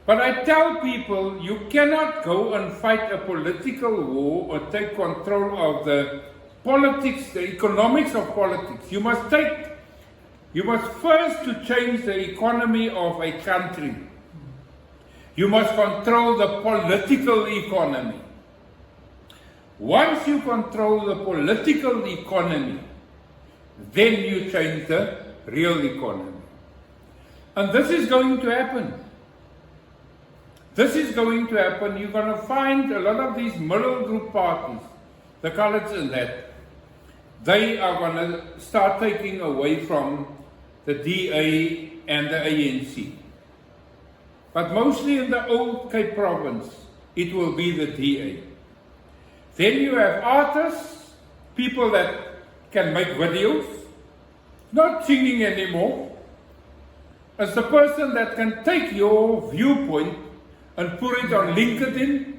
But I tell people, you cannot go and fight a political war or take control of the politics, the economics of politics. You must first to change the economy of a country. You must control the political economy. Once you control the political economy, then you change the real economy. And this is going to happen. This is going to happen. You're going to find a lot of these middle group parties, the coloureds and that, they are going to start taking away from the DA and the ANC. But mostly in the old Cape Province, it will be the DA. Then you have artists, people that can make videos, not singing anymore. As the person that can take your viewpoint and put it on LinkedIn,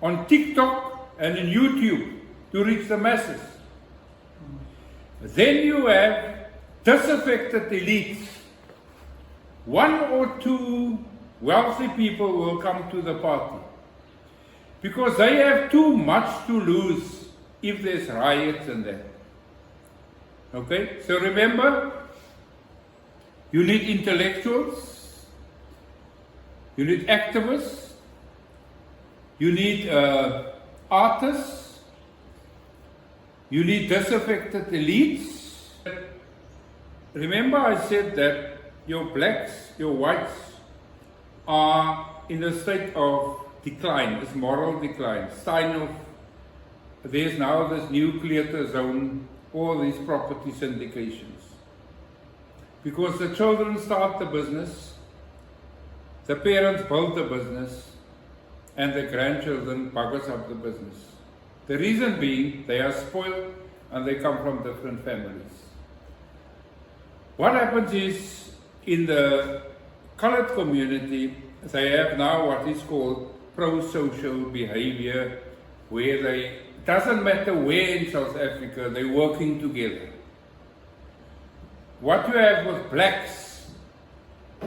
on TikTok, and in YouTube to reach the masses. Then you have disaffected elites. One or two wealthy people will come to the party because they have too much to lose if there's riots and that. Okay, so remember, you need intellectuals, you need activists, you need artists, you need disaffected elites. Remember I said that your blacks, your whites are in a state of decline, it's moral decline, sign of, there's now this nuclear zone, all these property syndications. Because the children start the business, the parents build the business, and the grandchildren buggers up the business. The reason being, they are spoiled and they come from different families. What happens is, in the coloured community, they have now what is called pro-social behavior, where they, doesn't matter where in South Africa, they're working together. What you have with blacks,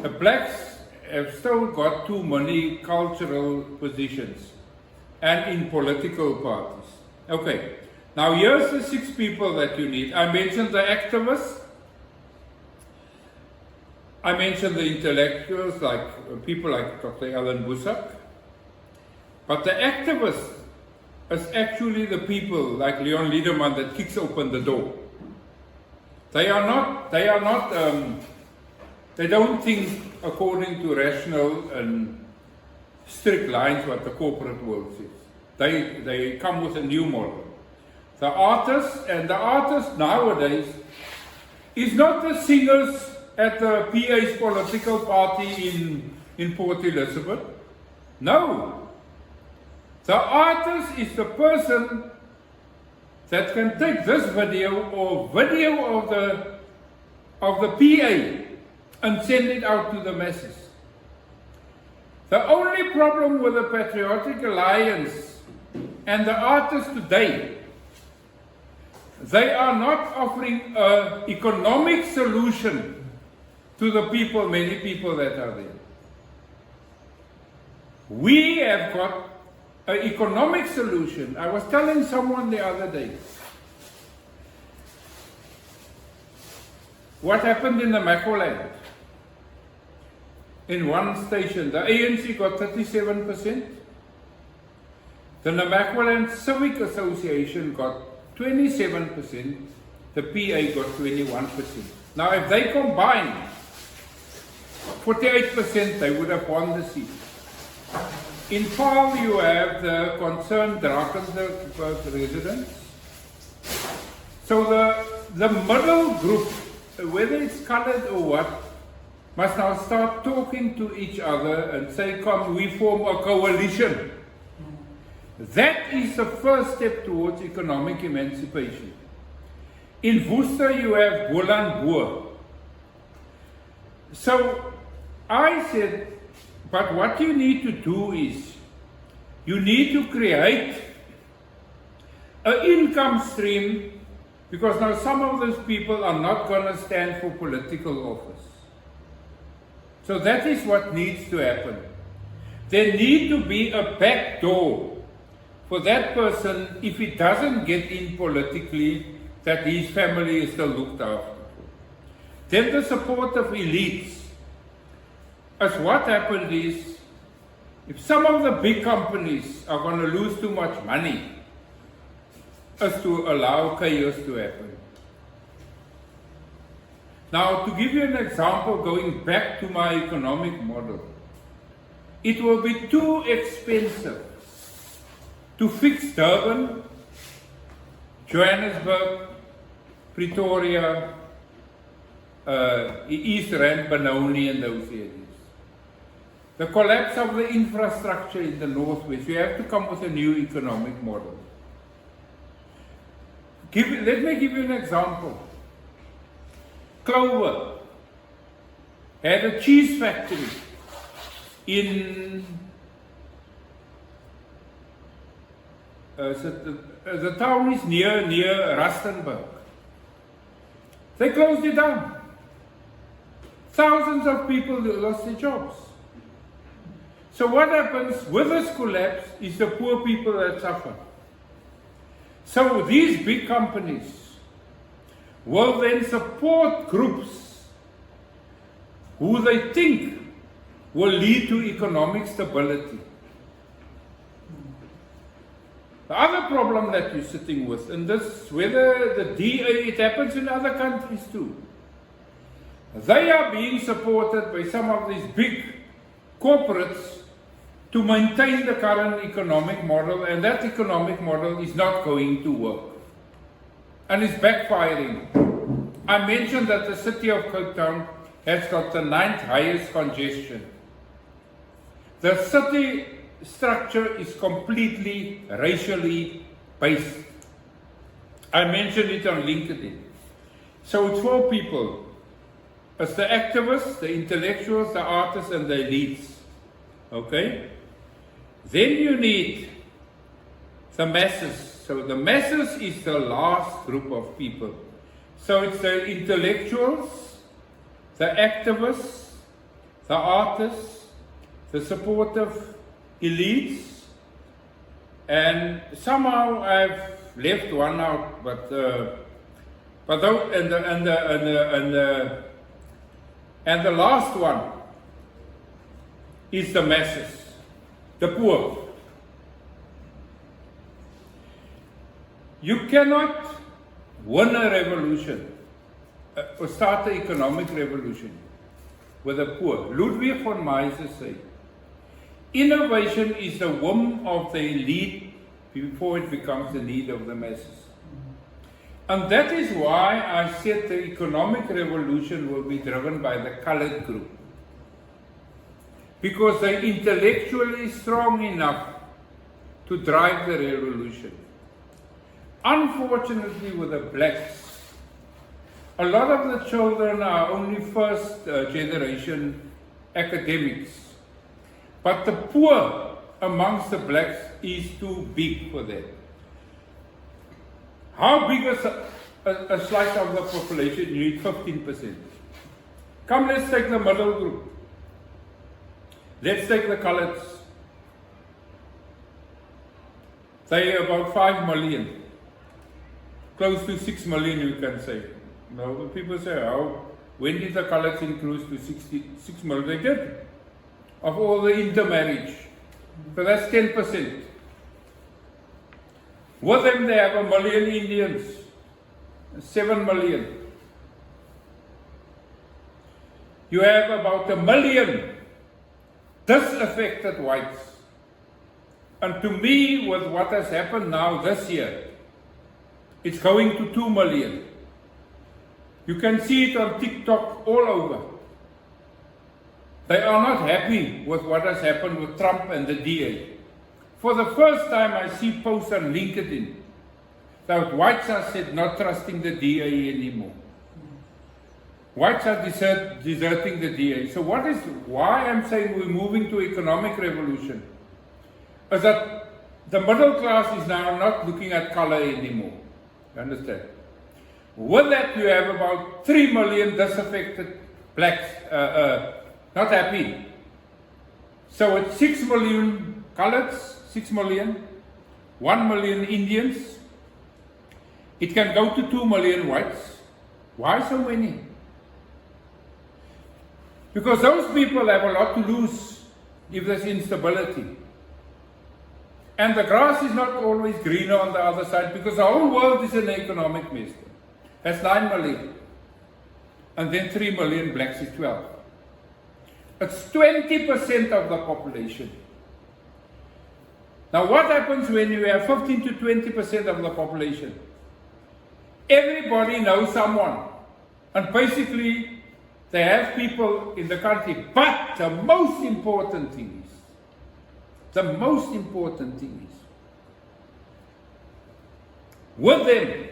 the blacks have still got too many cultural positions and in political parties. Okay, now here's the 6 people that you need. I mentioned the activists, I mentioned the intellectuals, like people like Dr. Alan Busak, but the activists is actually the people like Leon Liedeman that kicks open the door. They don't think according to rational and strict lines what the corporate world says. They come with a new model. The artists nowadays is not the singers at the PA's political party in Port Elizabeth. No. The artist is the person that can take this video or video of the PA and send it out to the masses. The only problem with the Patriotic Alliance and the artists today, they are not offering an economic solution to the people, many people that are there. We have got an economic solution. I was telling someone the other day, what happened in the Macqualand? In one station, the ANC got 37%, the Macqualand Civic Association got 27%, the PA got 21%. Now if they combine 48%, they would have won the seat. In Paarl, you have the concerned Drakensberg residents. So the middle group, whether it's coloured or what, must now start talking to each other and say, come, we form a coalition. That is the first step towards economic emancipation. In Worcester, you have Boland Boer. So I said, but what you need to do is, you need to create an income stream, because now some of those people are not going to stand for political office. So that is what needs to happen. there need to be a back door for that person, if he doesn't get in politically, that his family is still looked after. Then the support of elites. As what happened is, if some of the big companies are going to lose too much money, as to allow chaos to happen. Now, to give you an example, going back to my economic model, it will be too expensive to fix Durban, Johannesburg, Pretoria, East Rand, Benoni, and those areas. The collapse of the infrastructure in the northwest, we have to come with a new economic model. Let me give you an example. Clover had a cheese factory in the town is near Rustenburg. They closed it down. Thousands of people lost their jobs. So what happens with this collapse is the poor people that suffer. So these big companies will then support groups who they think will lead to economic stability. The other problem that you're sitting with, and this, whether the DA, it happens in other countries too. They are being supported by some of these big corporates to maintain the current economic model, and that economic model is not going to work. And it's backfiring. I mentioned that the city of Cape Town has got the 9th highest congestion. The city structure is completely racially based. I mentioned it on LinkedIn. So it's 4 people. It's the activists, the intellectuals, the artists, and the elites. Okay? Then you need the masses. So the masses is the last group of people. So it's the intellectuals, the activists, the artists, the supportive elites, and somehow I've left one out, but the last one is the masses, the poor. You cannot win a revolution or start an economic revolution with the poor. Ludwig von Mises said, innovation is the whim of the elite before it becomes the need of the masses. And that is why I said the economic revolution will be driven by the colored group. Because they're intellectually strong enough to drive the revolution. Unfortunately, with the blacks, a lot of the children are only first generation academics. But the poor amongst the blacks is too big for them. How big is a slice of the population? You need 15%. Come, let's take the middle group. Let's take the coloreds. They are about 5 million. Close to 6 million, you can say. Now, people say, when did the coloreds increase to 6 million? They did. Of all the intermarriage. So that's 10%. With them, they have 1 million Indians. 7 million. You have about 1 million disaffected whites. And to me, with what has happened now this year, it's going to 2 million. You can see it on TikTok all over. They are not happy with what has happened with Trump and the DA. For the first time, I see posts on LinkedIn that whites are said not trusting the DA anymore. Whites are deserting the DA. So why I'm saying we're moving to economic revolution is that the middle class is now not looking at color anymore. You understand? With that, you have about 3 million disaffected blacks, not happy. So it's 6 million coloureds, 6 million, 1 million Indians. It can go to 2 million whites. Why so many? Because those people have a lot to lose if there's instability. And the grass is not always greener on the other side because the whole world is in an economic mess. That's 9 million. And then 3 million blacks is 12. It's 20% of the population. Now what happens when you have 15 to 20% of the population? Everybody knows someone. And basically, they have people in the country. But the most important thing is, with them,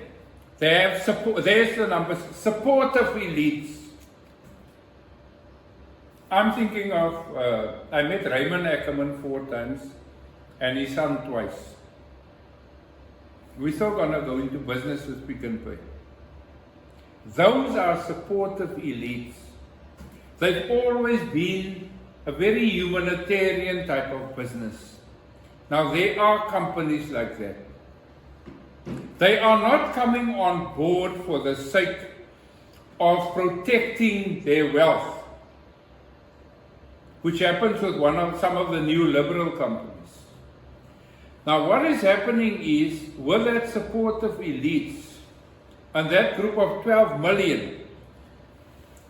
they have support, there's the numbers, supportive elites. I'm thinking of, I met Raymond Ackerman 4 times, and his son twice. We're still going to go into business with Pick n Pay. Those are supportive elites. They've always been a very humanitarian type of business. Now there are companies like that. They are not coming on board for the sake of protecting their wealth, which happens with some of the new liberal companies. Now what is happening is, with that supportive elites, and that group of 12 million,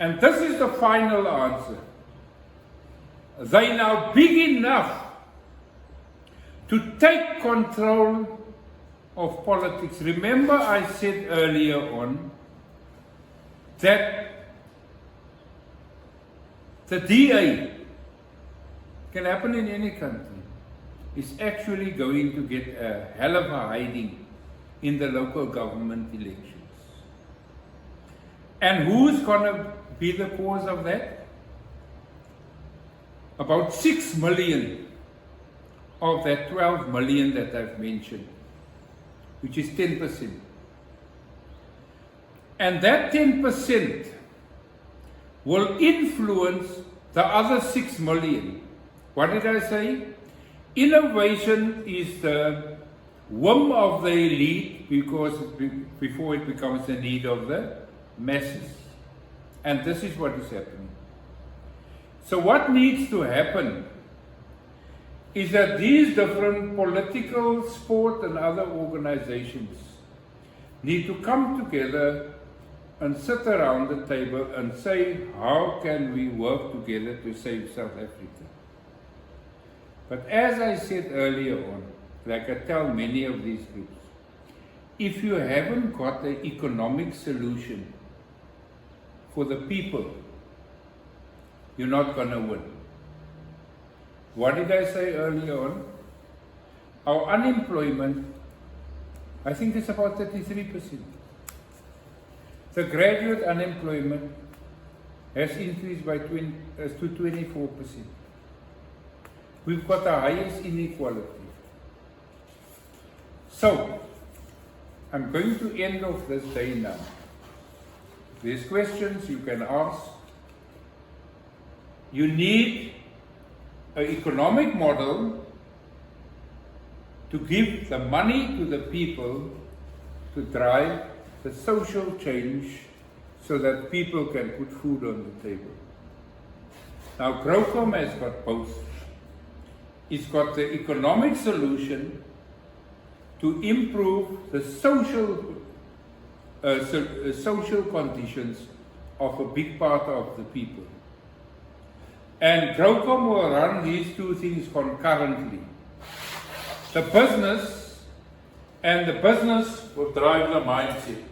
and this is the final answer, they now big enough to take control of politics. Remember I said earlier on that the DA can happen in any country, is actually going to get a hell of a hiding in the local government elections. And who's going to be the cause of that? About 6 million of that 12 million that I've mentioned, which is 10%. And that 10% will influence the other 6 million. What did I say? Innovation is the whim of the elite before it becomes the need of the masses. And this is what is happening. So what needs to happen is that these different political, sport and other organizations need to come together and sit around the table and say, how can we work together to save South Africa? But as I said earlier on, like I tell many of these groups, if you haven't got an economic solution for the people, you're not going to win. What did I say earlier on? Our unemployment, I think it's about 33%. The graduate unemployment has increased to 24%. We've got the highest inequality. So, I'm going to end off this day now. If there's questions you can ask. You need an economic model to give the money to the people to drive the social change so that people can put food on the table. Now Growcom has got both. It's got the economic solution to improve the social conditions of a big part of the people. And Growcom will run these two things concurrently. The business will drive the mindset.